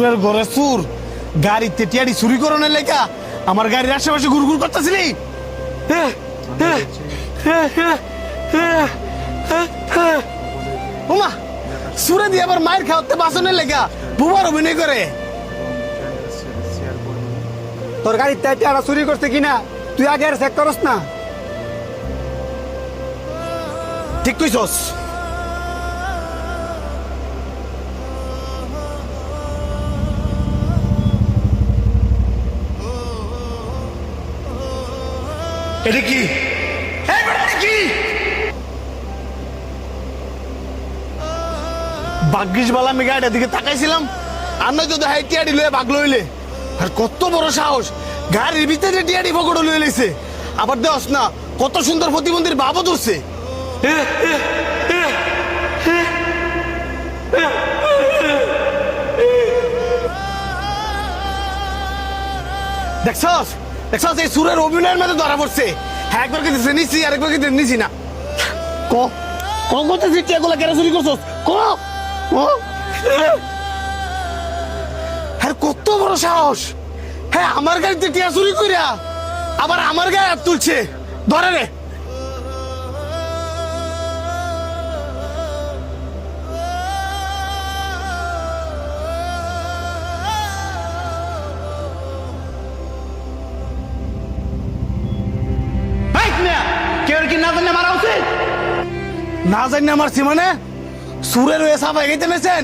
সুরের ঘরে সুর গাড়িতে টিয়ারি চুরি করানোর লেখা আমার গাড়ির আশেপাশে ঘুরঘুর করতেছিলি। ওমা সুরে দিয়ে আবার মায়ের খাওয়াতে বাসনের লেখা বুবার অভিনয় করে। তোর গাড়ির টাকা চুরি করছে কিনা তুই আগে আর চেক করস না? ঠিক কইছস। এটা কি? কি ভাগ্যিস বালা আমি গাড়িটার দিকে তাকাইছিলাম, আর নয়তো দেখাই টিয়াডি লয়ে ভাগ লইলে। আর কত বড় সাহস, গাড়ির ভিতরে টিয়াডি পকড় লয়ে লইছে। আবার দেওয়াস না কত সুন্দর প্রতিবন্ধীর বাবু ধরছে। দেখছস দেখছস এই সুরের অভিনয়ের মধ্যে ধরা পড়ছে। হ্যাঁ একবার কিন্তু নিছি আর একবার কিন্তু নিছি না। ক ক করতেছিস টিয়াগুলা কেন চুরি করছস? ক হ্যাঁ কত বড় সাহস, হ্যাঁ আমার গাড়িতে টিয়া চুরি কইরা আবার আমার গায়ে হাত তুলছে। ধরে রে। কেউ কি না জানলে মারা উচিত? না জানি আমার মানে সুরের হয়ে সাফাই গেতে নেছেন।